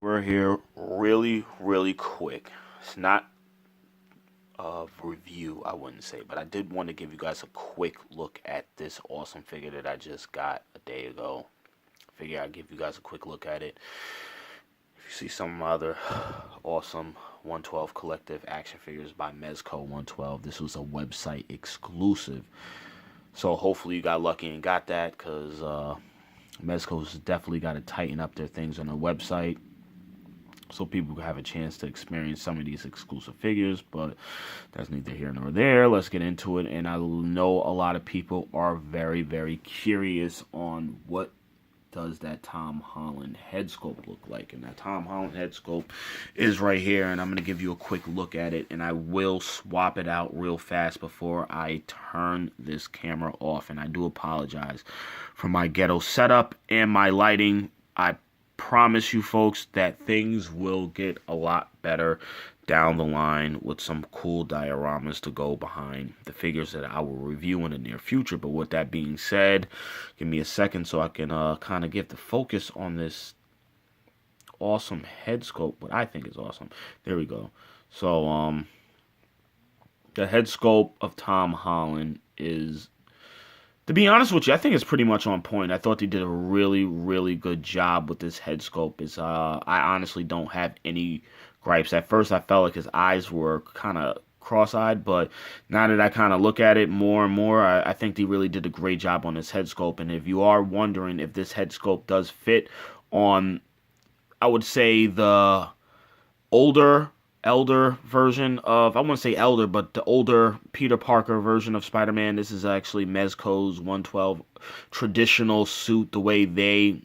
We're here really quick. It's not a review, I wouldn't say, but I did want to give you guys a quick look at this awesome figure that I just got a day ago. Figure I'd give you guys a quick look at it. If you see some of my other awesome 112 collective action figures by Mezco 112, this was a website exclusive. So hopefully you got lucky and got that, because Mezco's definitely got to tighten up their things on their website so people have a chance to experience some of these exclusive figures, but that's neither here nor there. Let's get into it. And I know a lot of people are very curious on what does that Tom Holland head sculpt look like. And that Tom Holland head sculpt is right here, and I'm going to give you a quick look at it, and I will swap it out real fast before I turn this camera off. And I do apologize for my ghetto setup and my lighting. I promise you folks that things will get a lot better down the line with some cool dioramas to go behind the figures that I will review in the near future. But with that being said, give me a second so I can kind of get the focus on this awesome head sculpt, what I think is awesome. There we go. So the head sculpt of Tom Holland is, to be honest with you, I think it's pretty much on point. I thought they did a really good job with this head sculpt. I honestly don't have any gripes. At first, I felt like his eyes were kind of cross-eyed, but now that I kind of look at it more and more, I think they really did a great job on this head sculpt. And if you are wondering if this head sculpt does fit on, I would say, the elder version of, I wouldn't say elder, but the older Peter Parker version of Spider-Man. This is actually Mezco's 112 traditional suit, the way they,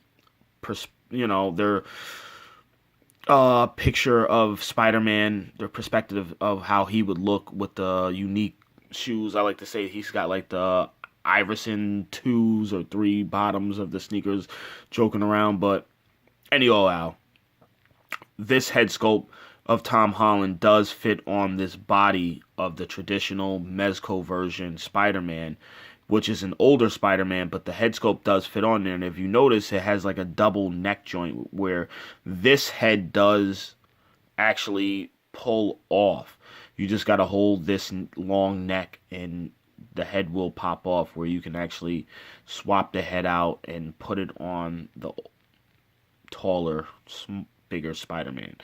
their picture of Spider-Man, their perspective of how he would look with the unique shoes. I like to say he's got like the Iverson 2s or 3 bottoms of the sneakers, joking around. But anyhow, this head sculpt of Tom Holland does fit on this body of the traditional Mezco version Spider-Man, which is an older Spider-Man, but the head sculpt does fit on there. And if you notice, it has like a double neck joint where this head does actually pull off. You just got to hold this long neck and the head will pop off, where you can actually swap the head out and put it on the taller, bigger Spider-Man.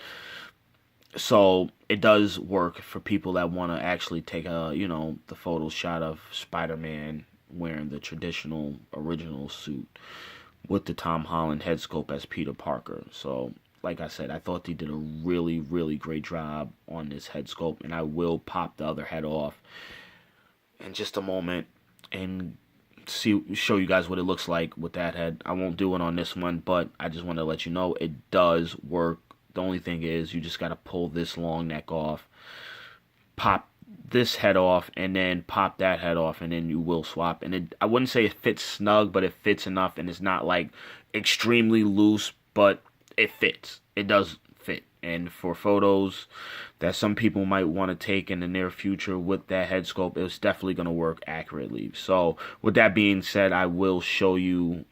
So it does work for people that want to actually take the photo shot of Spider-Man wearing the traditional original suit with the Tom Holland head sculpt as Peter Parker. So like I said, I thought they did a really great job on this head sculpt, and I will pop the other head off in just a moment and show you guys what it looks like with that head. I won't do it on this one, but I just want to let you know it does work. The only thing is you just got to pull this long neck off, pop this head off, and then pop that head off, and then you will swap. And I wouldn't say it fits snug, but it fits enough, and it's not like extremely loose, but it fits. It does fit. And for photos that some people might want to take in the near future with that head sculpt, it's definitely going to work accurately. So with that being said, I will show you,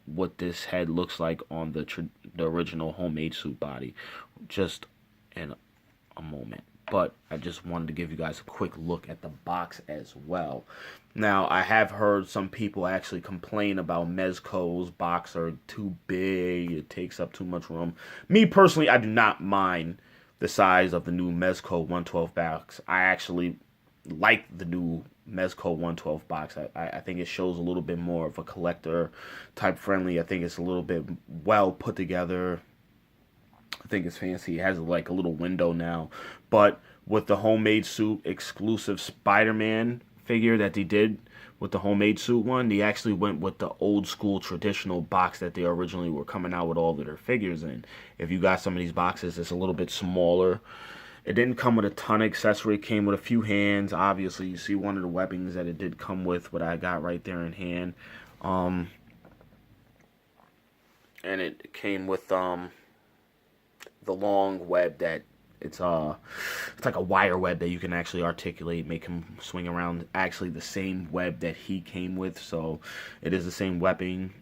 what this head looks like on the original homemade suit body just in a moment. But I just wanted to give you guys a quick look at the box as well. Now, I have heard some people actually complain about Mezco's box are too big, it takes up too much room. Me personally, I do not mind the size of the new Mezco 112 box. I actually like the new Mezco 112 box. I think it shows a little bit more of a collector type friendly. I think it's a little bit well put together. I think it's fancy. It has like a little window now. But with the homemade suit exclusive Spider-Man figure that they did with the homemade suit one, they actually went with the old school traditional box that they originally were coming out with all of their figures in. If you got some of these boxes, it's a little bit smaller. It didn't come with a ton of accessory. It came with a few hands. Obviously, you see one of the weapons that it did come with, what I got right there in hand. And it came with the long web that it's like a wire web that you can actually articulate, make him swing around. Actually, the same web that he came with, so it is the same weapon,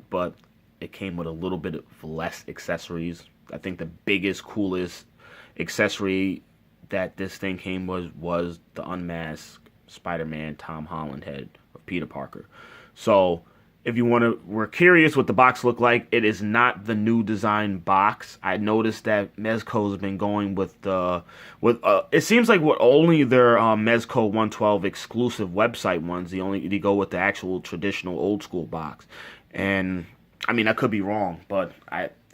but it came with a little bit of less accessories. I think the biggest, coolest accessory that this thing came was the unmasked Spider-Man Tom Holland head of Peter Parker. So if you want to, we're curious what the box look like. It is not the new design box. I noticed that Mezco has been going with it seems like what only their Mezco 112 exclusive website ones. They go with the actual traditional old school box, and I mean I could be wrong, but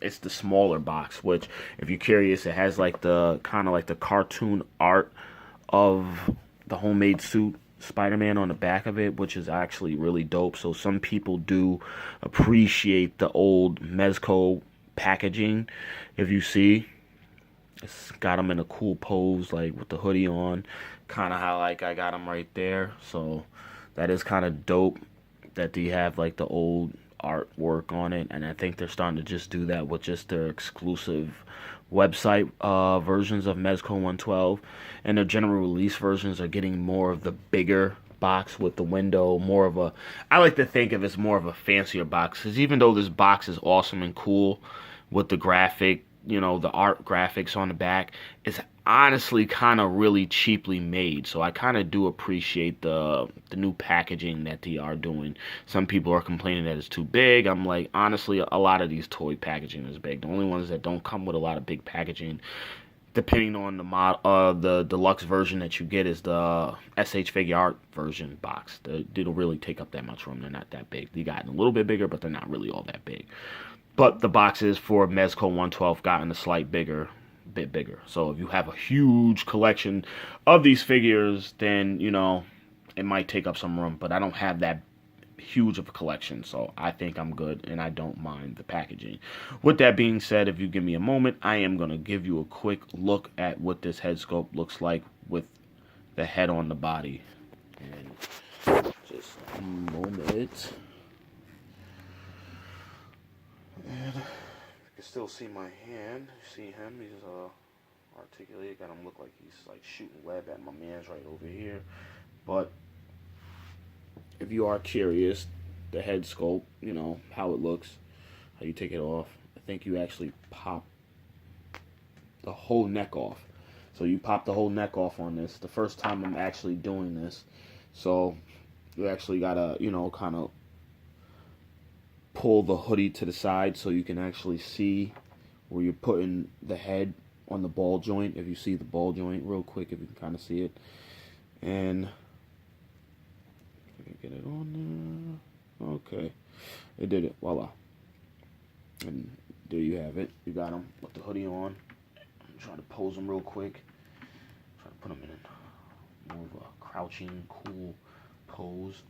it's the smaller box. Which, if you're curious, it has like the kind of like the cartoon art of the homemade suit Spider-Man on the back of it, which is actually really dope. So some people do appreciate the old Mezco packaging. If you see, it's got them in a cool pose, like with the hoodie on, kind of how like I got them right there. So that is kind of dope that they have like the old artwork on it, and I think they're starting to just do that with just their exclusive website versions of Mezco 112, and their general release versions are getting more of the bigger box with the window, more of a, I like to think of it as more of a fancier box, because even though this box is awesome and cool with the graphic, the art graphics on the back, it's honestly kind of really cheaply made. So I kind of do appreciate the new packaging that they are doing. Some people are complaining that it's too big. I'm like, honestly, a lot of these toy packaging is big. The only ones that don't come with a lot of big packaging, depending on the deluxe version that you get, is the SH Figure Art version box. They don't really take up that much room. They're not that big. They gotten a little bit bigger, but they're not really all that big. But the boxes for Mezco 112 gotten a slight bit bigger. So if you have a huge collection of these figures, then, it might take up some room. But I don't have that huge of a collection, so I think I'm good, and I don't mind the packaging. With that being said, if you give me a moment, I am going to give you a quick look at what this head sculpt looks like with the head on the body. And just a moment. And you can still see my hand. You see him? He's articulated. Got him look like he's like shooting web at my man's right over here. But if you are curious, the head sculpt, how it looks, how you take it off. I think you actually pop the whole neck off. So you pop the whole neck off on this. The first time I'm actually doing this. So you actually gotta, kind of pull the hoodie to the side so you can actually see where you're putting the head on the ball joint. If you see the ball joint real quick, if you can kind of see it. And get it on there. Okay. It did it. Voila. And there you have it. You got him with the hoodie on. I'm trying to pose him real quick. Try to put him in more of a crouching, cool pose.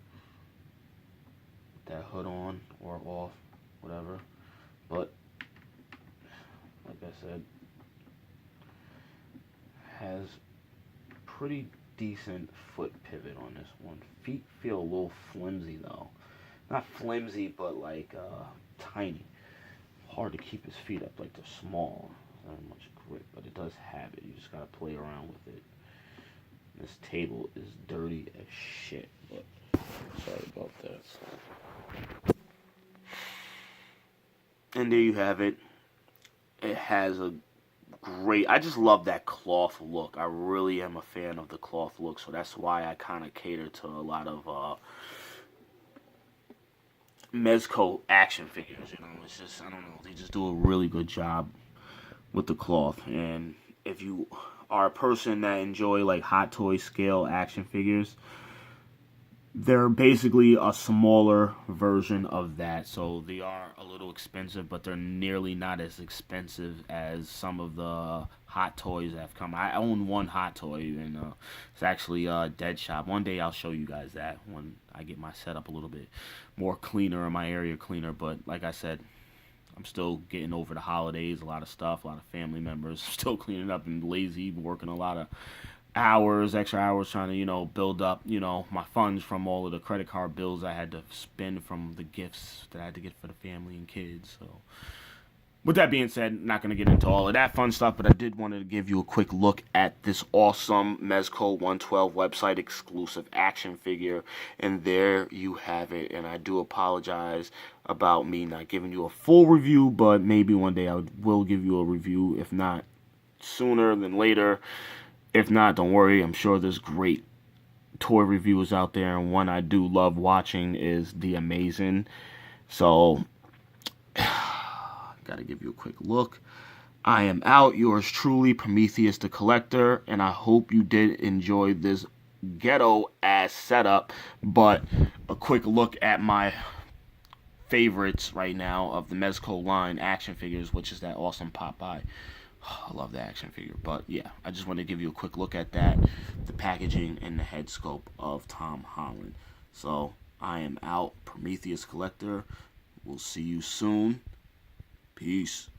That hood on or off, whatever. But like I said, has pretty decent foot pivot on this one. Feet feel a little flimsy though. Not flimsy, but like tiny. Hard to keep his feet up, like they're small. Not much grip, but it does have it. You just gotta play around with it. This table is dirty as shit, but sorry about that. And there you have it. It has a great, I just love that cloth look. I really am a fan of the cloth look, so that's why I kind of cater to a lot of Mezco action figures. It's just, I don't know, they just do a really good job with the cloth. And if you are a person that enjoy like Hot Toy scale action figures, they're basically a smaller version of that. So they are a little expensive, but they're nearly not as expensive as some of the Hot Toys that have come. I own one Hot Toy, and it's actually Dead Shop. One day I'll show you guys that when I get my setup a little bit more cleaner and my area cleaner. But like I said, I'm still getting over the holidays, a lot of stuff, a lot of family members, still cleaning up and lazy, working a lot of extra hours trying to, build up, my funds from all of the credit card bills I had to spend from the gifts that I had to get for the family and kids. So with that being said, not going to get into all of that fun stuff, but I did want to give you a quick look at this awesome Mezco 112 website exclusive action figure, and there you have it. And I do apologize. about me not giving you a full review, but maybe one day I will give you a review, if not sooner than later. If not, don't worry, I'm sure there's great toy reviews out there, and one I do love watching is The Amazing. So, gotta give you a quick look. I am out. Yours truly, Prometheus the Collector, and I hope you did enjoy this ghetto ass setup, but a quick look at my favorites right now of the Mezco line action figures, which is that awesome Popeye. I love the action figure. But yeah, I just want to give you a quick look at that, the packaging and the head sculpt of Tom Holland. So I am out, Prometheus Collector. We'll see you soon. Peace.